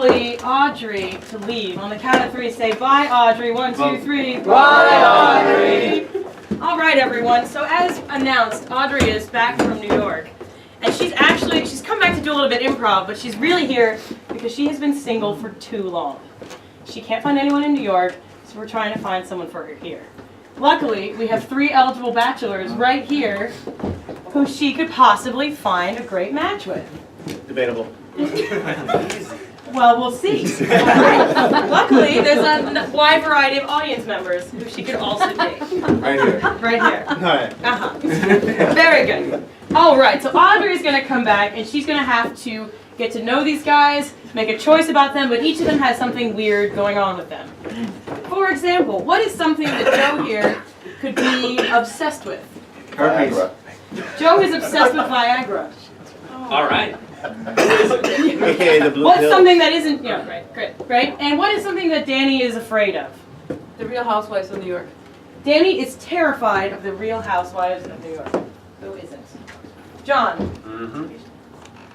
lovely Audrey to leave. On the count of 3, say bye, Audrey. 1, 2, 3. Bye, Audrey. All right, everyone. So as announced, Audrey is back from New York. And she's come back to do a little bit improv, but she's really here because she has been single for too long. She can't find anyone in New York, so we're trying to find someone for her here. Luckily, we have 3 eligible bachelors right here who she could possibly find a great match with. Debatable. Well, we'll see. Luckily, there's a wide variety of audience members who she could also date. Right here. Right here. All right. Uh-huh. Very good. All right, so Audrey's going to come back, and she's going to have to get to know these guys, make a choice about them, but each of them has something weird going on with them. For example, what is something that Joe here could be obsessed with? Viagra. Joe is obsessed with Viagra. All right. AKA the blue What's pill. something that isn't, yeah, right, great, right? And what is something that Danny is afraid of? The Real Housewives of New York. Danny is terrified of the Real Housewives of New York. Who isn't? John,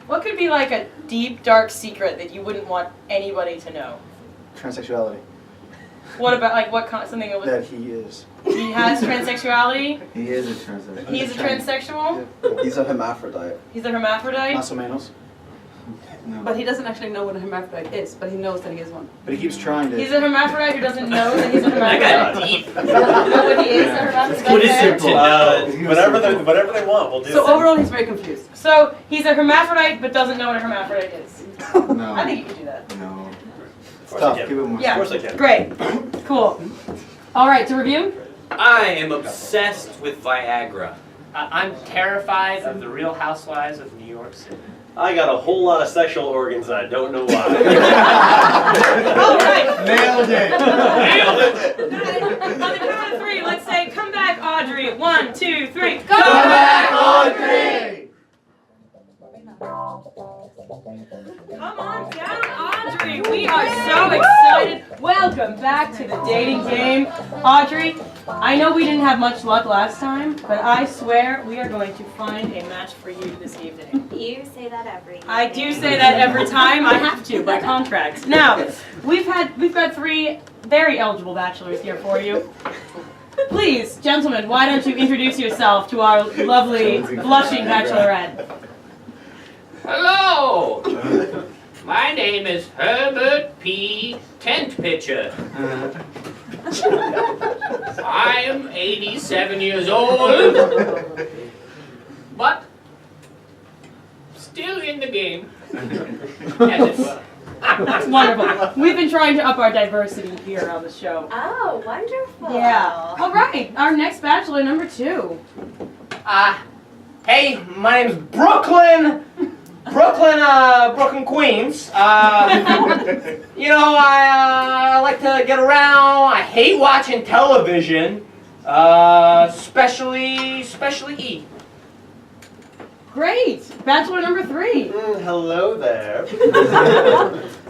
what could be like a deep, dark secret that you wouldn't want anybody to know? Transsexuality. What about, like, what kind, something that That he is. he has transsexuality? He is a transsexual. He's a transsexual? He's a hermaphrodite. He's a hermaphrodite? Más o menos. No. But he doesn't actually know what a hermaphrodite is, but he knows that he is one. But he keeps trying to. He's a hermaphrodite who doesn't know that he's a I hermaphrodite? got deep. You know what he is, a hermaphrodite? What is there? it? Whatever they want, we'll do. So overall, he's very confused. So, he's a hermaphrodite but doesn't know what a hermaphrodite is. No. I think you can do that. No. Of course Tough. I Keep can. it more. Yeah. Of course I can. Great. Cool. All right, to review? I am obsessed with Viagra. I'm terrified of the Real Housewives of New York City. I got a whole lot of sexual organs and I don't know why. All right. Nailed it. Nailed it. On the count of 3, let's say, come back, Audrey. 1, 2, 3. Go Come back, Audrey! Come on down, Audrey. We are so excited. Welcome back to the dating game. Audrey, I know we didn't have much luck last time, but I swear we are going to find a match for you this evening. You say that every time. I do say that every time. I have to by contract. Now, we've got 3 very eligible bachelors here for you. Please, gentlemen, why don't you introduce yourself to our lovely, blushing bachelorette? Hello! My name is Herbert P. Tent Pitcher. I am 87 years old, but still in the game, as it were. That's wonderful. We've been trying to up our diversity here on the show. Oh, wonderful. Yeah. All right. Our next bachelor, number 2. Hey, my name's Brooklyn, Queens. You know, I like to get around. I hate watching television, especially E. Great. Bachelor number 3. Hello there.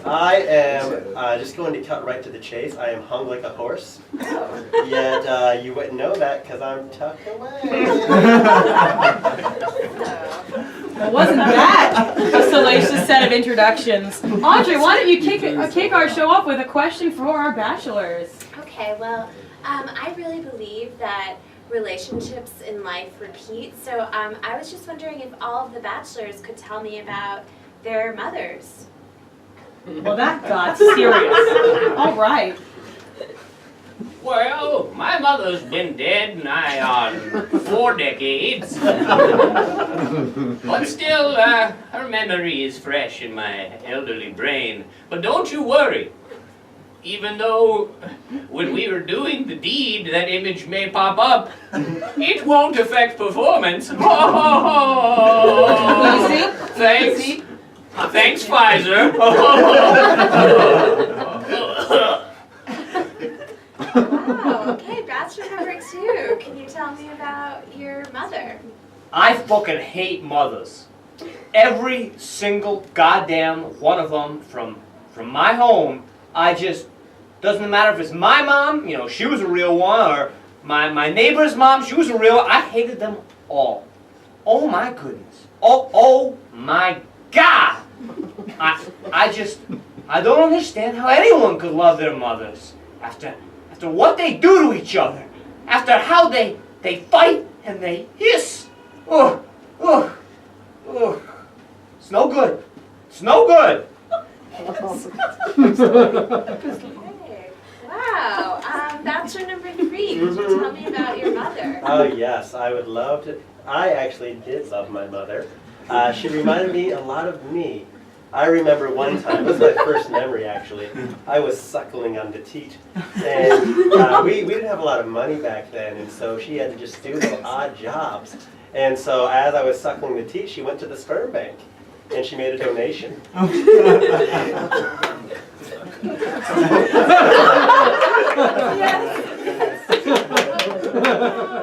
I am just going to cut right to the chase. I am hung like a horse. Yet you wouldn't know that because I'm tucked away. Well, wasn't that a salacious set of introductions? Audrey, why don't you kick our show off with a question for our bachelors? Okay, well, I really believe that relationships in life repeat. So I was just wondering if all of the bachelors could tell me about their mothers. Well, that got serious. All right. Well, my mother's been dead nigh on 4 decades. But still, her memory is fresh in my elderly brain. But don't you worry. Even though when we were doing the deed, that image may pop up, it won't affect performance. Easy. Thanks. Easy. Thanks, Pfizer. Wow, okay, bachelor number 2. Can you tell me about your mother? I fucking hate mothers. Every single goddamn one of them from my home. Doesn't matter if it's my mom, you know, she was a real one, or my neighbor's mom, she was a real one. I hated them all. Oh my goodness. Oh my God. I I don't understand how anyone could love their mothers after what they do to each other, after how they fight and they hiss. Oh, oh, oh. It's no good. It's no good. Okay. Wow. Bachelor number 3. Could you tell me about your mother? Oh yes, I would love to. I actually did love my mother. She reminded me a lot of me. I remember one time, it was my first memory actually, I was suckling on the teat. And we didn't have a lot of money back then, and so she had to just do little odd jobs. And so as I was suckling the teat, she went to the sperm bank, and she made a donation.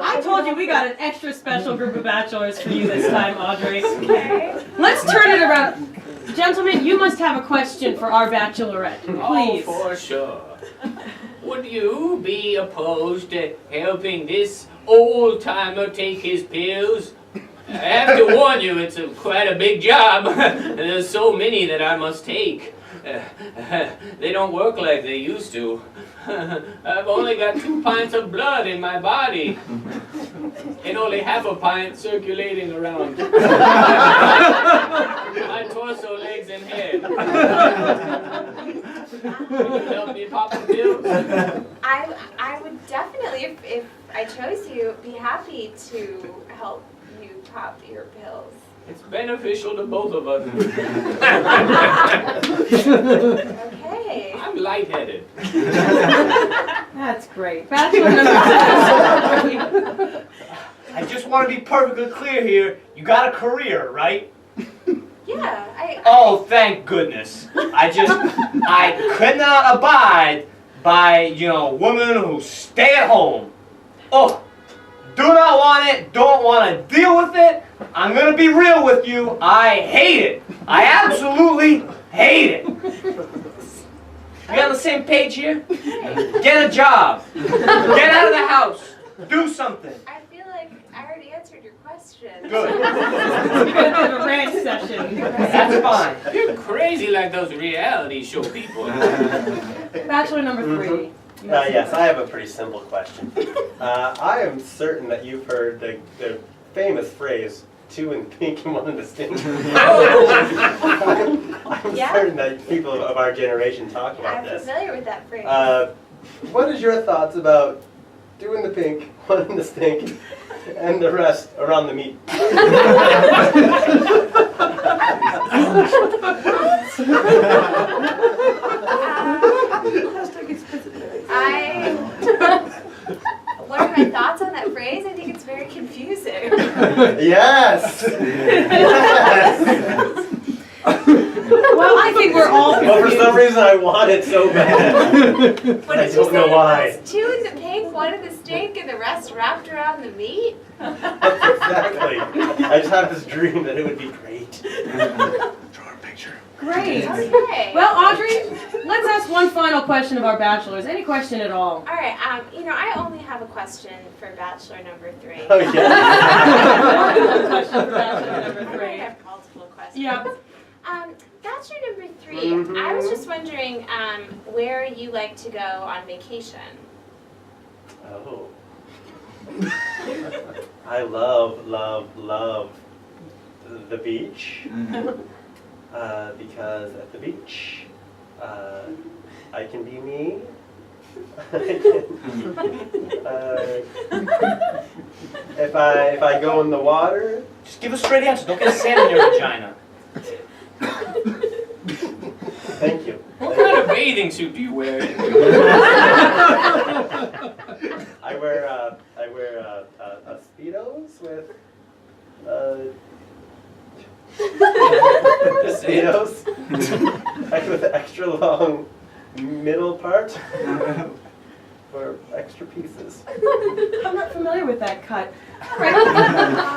I told you we got an extra special group of bachelors for you this time, Audrey. Okay. Let's turn it around. Gentlemen, you must have a question for our bachelorette, please. Oh, for sure. Would you be opposed to helping this old-timer take his pills? I have to warn you, it's quite a big job. There's so many that I must take. They don't work like they used to. I've only got 2 pints of blood in my body, and only half a pint circulating around my torso, legs, and head. Can you help me pop the pills? I would definitely, if I chose you, be happy to help you pop your pills. It's beneficial to both of us. Okay. I'm lightheaded. That's great. Bachelor number 2. I just want to be perfectly clear here. You got a career, right? Yeah, Oh, thank goodness. I could not abide by, women who stay at home. Oh, do not want it, don't want to deal with it. I'm going to be real with you. I hate it. I absolutely hate it. We on the same page here? Get a job. Get out of the house. Do something. I feel like I already answered your question. Good. We're gonna have a rant session. That's fine. You're crazy like those reality show people. Bachelor number 3. Yes, I have a pretty simple question. I am certain that you've heard the famous phrase, 2 in the pink and 1 in the stink. I'm Yeah. certain that people of our generation talk about I'm this. familiar with that phrase. What is your thoughts about 2 in the pink, 1 in the stink, and the rest around the meat? What are my thoughts on that phrase? I think it's very confusing. Yes! Yes! Well, I think we're all Well, for some reason I want it so bad. What I did you don't say? know why. It's 2 in the pink, 1 in the stink, and the rest wrapped around the meat? Exactly. I just have this dream that it would be great. Draw a picture. great. Okay. Well, Audrey, let's ask one final question of our bachelors. Any question at all? All right. I only have a question for bachelor number 3. Oh, yeah. One question for bachelor number I 3. have multiple questions. Yeah. Bachelor number 3, I was just wondering where you like to go on vacation. Oh. I love the beach. Because at the beach, I can be me. If I go in the water. Just give a straight answer. Don't get sand in your vagina. Thank you. What kind of bathing suit do you wear? I wear Speedos with Speedos with the extra long middle part for extra pieces. I'm not familiar with that cut. All right.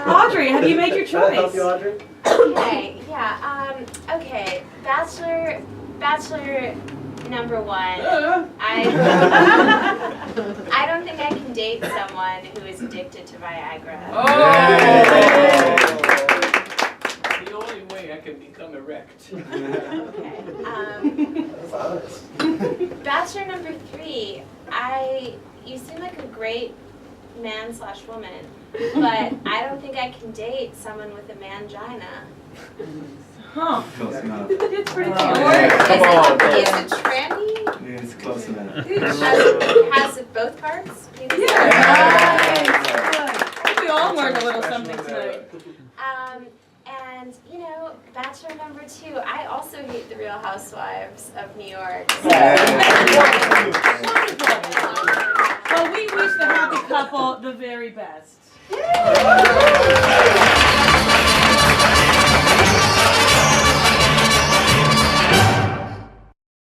Audrey, have you made your Can I help choice? you, Audrey? Okay, yeah, okay, bachelor number 1, I don't think I can date someone who is addicted to Viagra. Oh! The only way I can become erect. Okay, 3, you seem like a great man/woman, but I don't think I can date someone with a mangina. Huh. Close enough. It's pretty Or cool. Come on, is it tranny? Yeah, it's close enough. Has it both parts? Penis? I think we all learned a little something tonight. And bachelor number 2, I also hate the Real Housewives of New York. So. Well, we wish the happy couple the very best.